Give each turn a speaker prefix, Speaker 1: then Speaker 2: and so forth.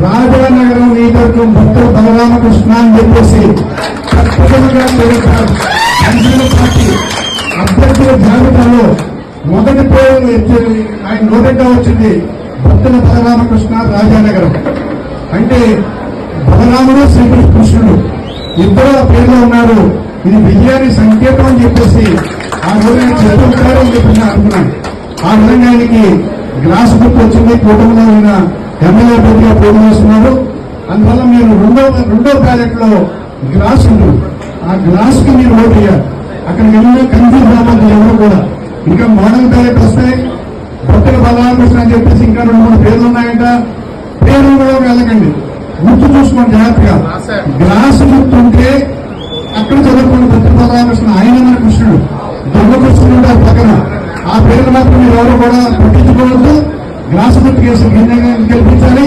Speaker 1: రాజానగరం నియోజకవర్గం భక్తుల బలరామకృష్ణ అని చెప్పేసి ఖచ్చితంగా జనసేన పార్టీ అభ్యర్థుల జాబితాలో మొదటి పేరు ఆయన నోటెంగా వచ్చింది భక్తుల బలరామకృష్ణ రాజానగరం. అంటే బలరాముడు శ్రీకృష్ణుడు ఇద్దరు ఆ పేర్లో ఉన్నారు. ఇది విజయాన్ని సంకేతం అని చెప్పేసి ఆ రోజు ఆయన చెప్తుంటారు అని చెప్పి నేను అనుకున్నాను. ఆ విధంగా ఆయనకి గ్లాస్ గుర్తు వచ్చింది. కూటమిలో ఆయన ఎమ్మెల్యే అభ్యర్థిగా పోటీ చేస్తున్నారు. అందువల్ల మీరు రెండో బ్యాలెట్ లో గ్లాస్ ఉంటుంది. ఆ గ్లాస్ కి మీరు ఓటు వేయాలి. అక్కడికి వెళ్ళిన కన్ఫ్యూజ్ అవ్వద్దు ఎవరు కూడా. ఇంకా మోడల్ బ్యాలెట్ వస్తాయి. భక్తుల బలరామకృష్ణ అని చెప్పేసి ఇంకా 2-3 పేర్లు ఉన్నాయంట. పేర్లు కూడా వెళ్ళకండి, గుర్తు చూసుకోండి జాగ్రత్తగా. గ్లాస్ గుర్తుంటే అక్కడ చదువుకున్న భక్తుల బలరామకృష్ణ ఆయన మన కృష్ణుడు, దొంగ కృష్ణుడు పక్కన. ఆ పేర్లు మాత్రం మీరు ఎవరు కూడా పట్టించుకోవద్దు. గ్లాసు గుర్తు కేసు గెలిపించాలి.